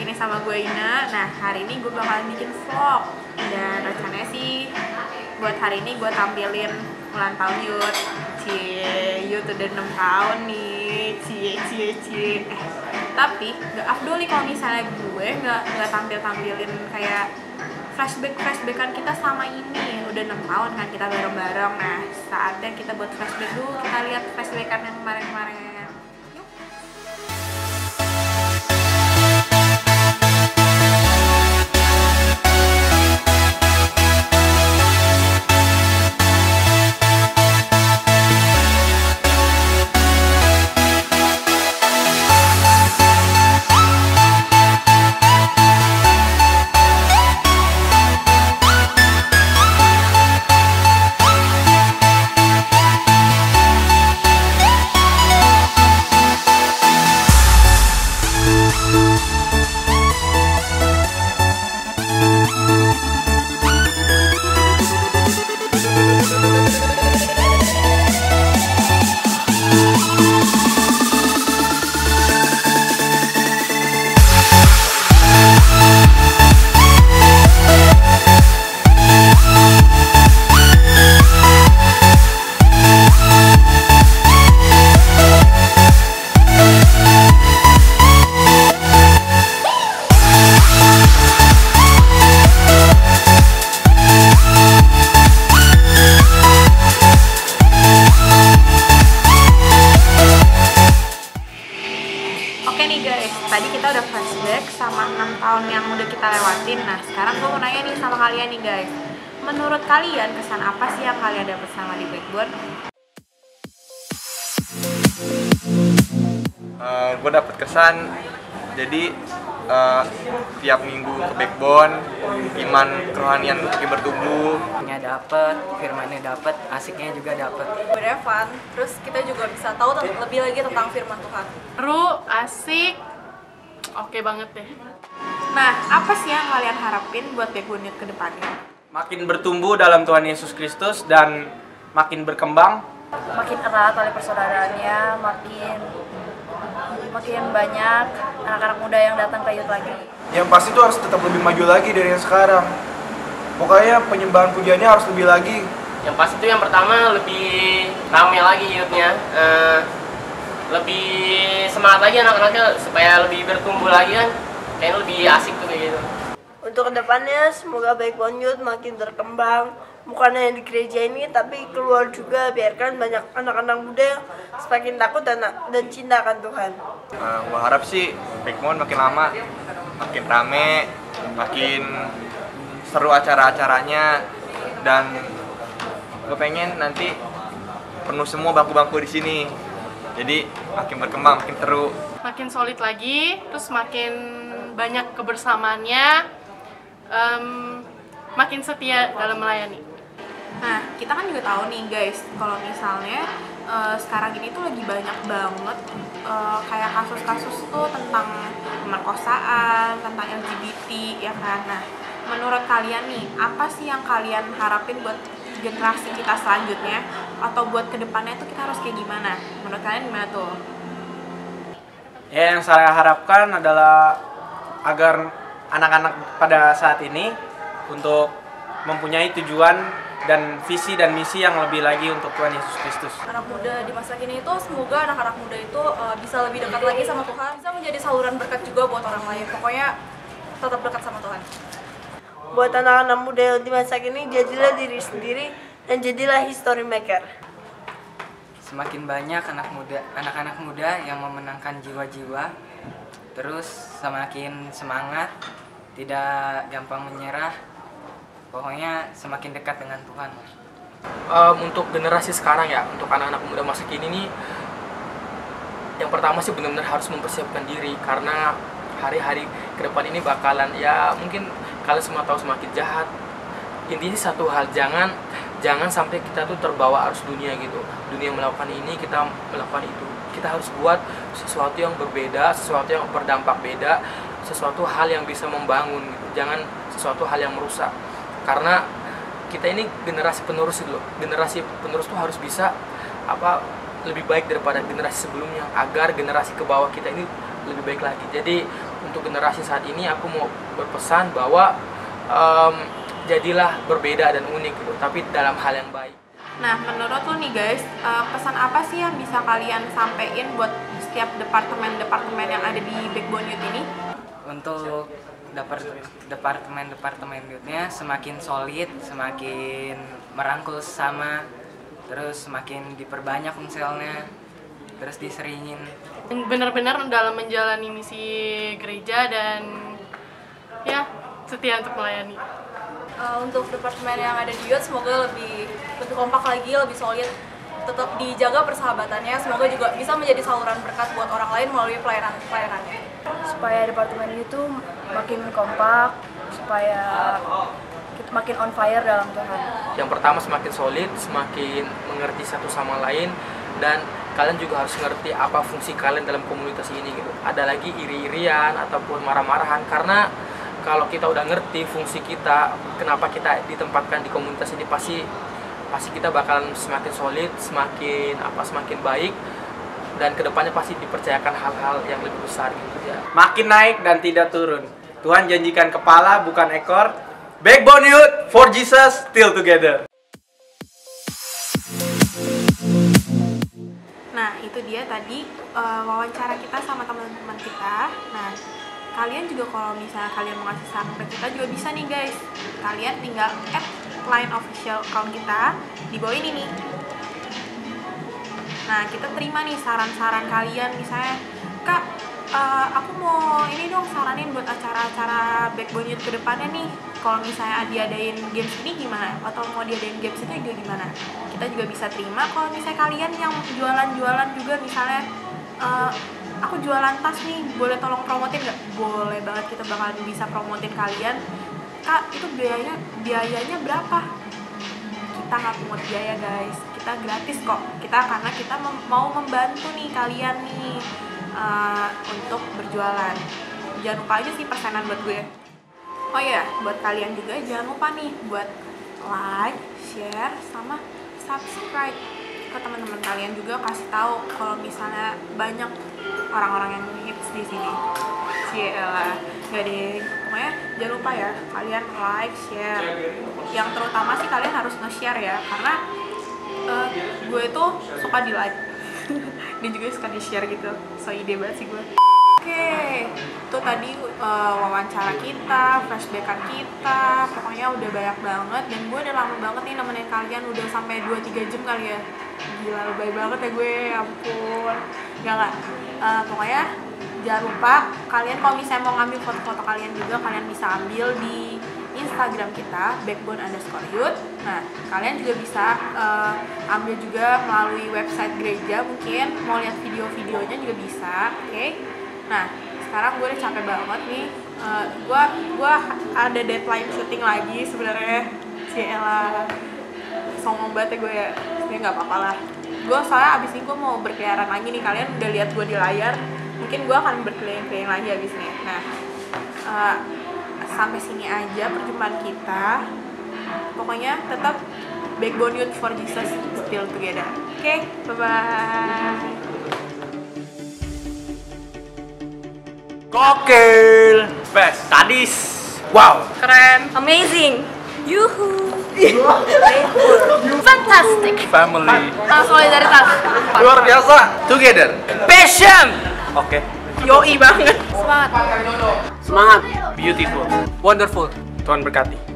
lagi nih sama gue Ina. Nah, hari ini gue bakalan bikin vlog. Dan rencananya sih buat hari ini gue tampilin ulang tahun Yud. Yud udah 6 tahun nih. Tapi gak afdol nih kalau misalnya gue gak tampilin kayak flashbackan kita sama ini. Udah 6 tahun kan kita bareng-bareng. Nah, saatnya kita buat flashback dulu. Kita lihat flashbackan yang kemarin-kemarin. Oke nih guys, tadi kita udah flashback sama 6 tahun yang udah kita lewatin. Nah, sekarang gue mau nanya nih sama kalian nih guys. Menurut kalian kesan apa sih yang kalian dapat sama di Backbone? Gue dapet kesan, jadi tiap minggu ke Backbone, iman kerohanian makin bertumbuh. Dapet, firmannya dapet, asiknya juga dapet. Bener fun, terus kita juga bisa tahu lebih lagi tentang firman Tuhan. Seru, asik, oke banget deh. Nah, apa sih yang kalian harapin buat Backbone Youth ke depannya? Makin bertumbuh dalam Tuhan Yesus Kristus dan makin berkembang. Makin erat tali persaudaraannya, makin banyak anak-anak muda yang datang ke youth lagi. Yang pasti tuh harus tetap lebih maju lagi dari yang sekarang. Pokoknya penyembahan pujiannya harus lebih lagi. Yang pasti itu yang pertama lebih ramai lagi youth-nya, lebih semangat lagi anak-anaknya supaya lebih bertumbuh lagi kan, kayaknya lebih asik tuh kayak gitu. Untuk kedepannya semoga Backbone Youth makin berkembang, bukan hanya di gereja ini tapi keluar juga, biarkan banyak anak-anak muda yang semakin takut dan cinta akan Tuhan. Gue harap sih Backbone makin lama makin rame, makin seru acara-acaranya, dan gue pengen nanti penuh semua bangku-bangku di sini. Jadi makin berkembang, makin seru, Makin solid lagi, terus makin banyak kebersamaannya, makin setia dalam melayani. Nah, kita kan juga tahu nih guys, kalau misalnya sekarang ini tuh lagi banyak banget kayak kasus-kasus tuh tentang pemerkosaan, tentang LGBT ya kan. Nah, menurut kalian nih, apa sih yang kalian harapin buat generasi kita selanjutnya atau buat kedepannya tuh kita harus kayak gimana? Menurut kalian gimana tuh? Ya, yang saya harapkan adalah agar anak-anak pada saat ini untuk mempunyai tujuan dan visi dan misi yang lebih lagi untuk Tuhan Yesus Kristus. Anak muda di masa kini itu semoga anak-anak muda itu bisa lebih dekat lagi sama Tuhan, bisa menjadi saluran berkat juga buat orang lain. Pokoknya tetap dekat sama Tuhan. Buat anak-anak muda di masa kini, jadilah diri sendiri dan jadilah history maker. Semakin banyak anak-anak muda yang memenangkan jiwa-jiwa, terus semakin semangat, tidak gampang menyerah, pokoknya semakin dekat dengan Tuhan. Untuk generasi sekarang ya, untuk anak-anak muda masa kini nih, yang pertama sih benar-benar harus mempersiapkan diri, karena hari-hari ke depan ini bakalan, ya mungkin kalian semua tahu, semakin jahat. Intinya satu hal, jangan sampai kita tuh terbawa arus dunia gitu. Dunia melakukan ini, kita melakukan itu. Kita harus buat sesuatu yang berbeda, sesuatu yang berdampak beda, sesuatu hal yang bisa membangun gitu. Jangan sesuatu hal yang merusak. Karena kita ini generasi penerus gitu loh. Generasi penerus tuh harus bisa lebih baik daripada generasi sebelumnya, agar generasi ke bawah kita ini lebih baik lagi. Jadi untuk generasi saat ini aku mau berpesan bahwa jadilah berbeda dan unik gitu, tapi dalam hal yang baik. Nah, menurut lo nih guys, pesan apa sih yang bisa kalian sampein buat setiap departemen-departemen yang ada di Backbone Youth ini? Untuk departemen youthnya semakin solid, semakin merangkul sesama, terus semakin diperbanyak selnya, terus diseringin. Benar-benar dalam menjalani misi gereja dan ya setia untuk melayani. Untuk departemen yang ada di Youth semoga lebih kompak lagi, lebih solid, tetap dijaga persahabatannya, semoga juga bisa menjadi saluran berkat buat orang lain melalui pelayanannya. Supaya departemen itu makin kompak, supaya kita makin on fire dalam Tuhan. Yang pertama semakin solid, semakin mengerti satu sama lain, dan kalian juga harus ngerti apa fungsi kalian dalam komunitas ini gitu. Ada lagi iri-irian ataupun marah-marahan, karena kalau kita udah ngerti fungsi kita, kenapa kita ditempatkan di komunitas ini, pasti kita bakalan semakin solid, semakin baik, dan kedepannya pasti dipercayakan hal-hal yang lebih besar gitu ya. Makin naik dan tidak turun. Tuhan janjikan kepala bukan ekor. Backbone Youth for Jesus, still together. Nah, itu dia tadi wawancara kita sama teman-teman kita. Nah, kalian juga kalau misalnya kalian mau ngasih saran ke kita juga bisa nih guys. Kalian tinggal add line official account kita di bawah ini nih. Nah, kita terima nih saran-saran kalian, misalnya, Kak, aku mau ini dong saranin buat acara-acara Backbone Youth ke depannya nih. Kalau misalnya diadain games ini gimana? Atau mau diadain games itu juga gimana? Kita juga bisa terima. Kalau misalnya kalian yang jualan-jualan juga, misalnya aku jualan tas nih, boleh tolong promotin nggak? Boleh banget, kita bakalan bisa promotin kalian. Kak, itu biayanya berapa? Kita nggak pungut biaya guys, kita gratis kok. Karena kita mau membantu nih kalian nih untuk berjualan. Jangan lupa aja sih persenan buat gue. Oh iya, buat kalian juga jangan lupa nih buat like, share, sama subscribe ke teman-teman kalian juga, kasih tahu kalau misalnya banyak orang-orang yang hits di sini. Cielah, nggak deh. Pokoknya jangan lupa ya, kalian like, share. Yang terutama sih kalian harus nge-share ya, karena gue tuh suka di like. Dia juga suka di-share gitu. So ide banget sih gue. Oke, itu tadi wawancara kita, flashbackan kita, pokoknya udah banyak banget. Dan gue udah lama banget nih nemenin kalian, udah sampai 2-3 jam kali ya. Gila, lebay banget ya gue, ampun. Enggak. Pokoknya jangan lupa, kalian kalau misalnya mau ngambil foto-foto kalian juga, kalian bisa ambil di Instagram kita, backbone_youth. Nah, kalian juga bisa ambil juga melalui website gereja, mungkin mau lihat video-videonya juga bisa, oke? Nah, sekarang gue udah capek banget nih. Gue ada deadline syuting lagi sebenarnya. Cielah, songong banget ya gue ya. Tapi nggak apa-apa lah. Gue soalnya abis ini gue mau berkeliaran lagi nih. Kalian udah lihat gue di layar. Mungkin gue akan berkeliling-keliling lagi abis ini. Nah, sampai sini aja perjumpaan kita. Pokoknya tetap Backbone Youth for Jesus, still together. Oke, bye-bye. Gokil, best, sadis, wow, Keren. Amazing. Yuhu. Fantastic. family, Solidaritas. luar biasa, together, passion, oke, Yoi banget. semangat, beautiful, wonderful, Tuhan berkati.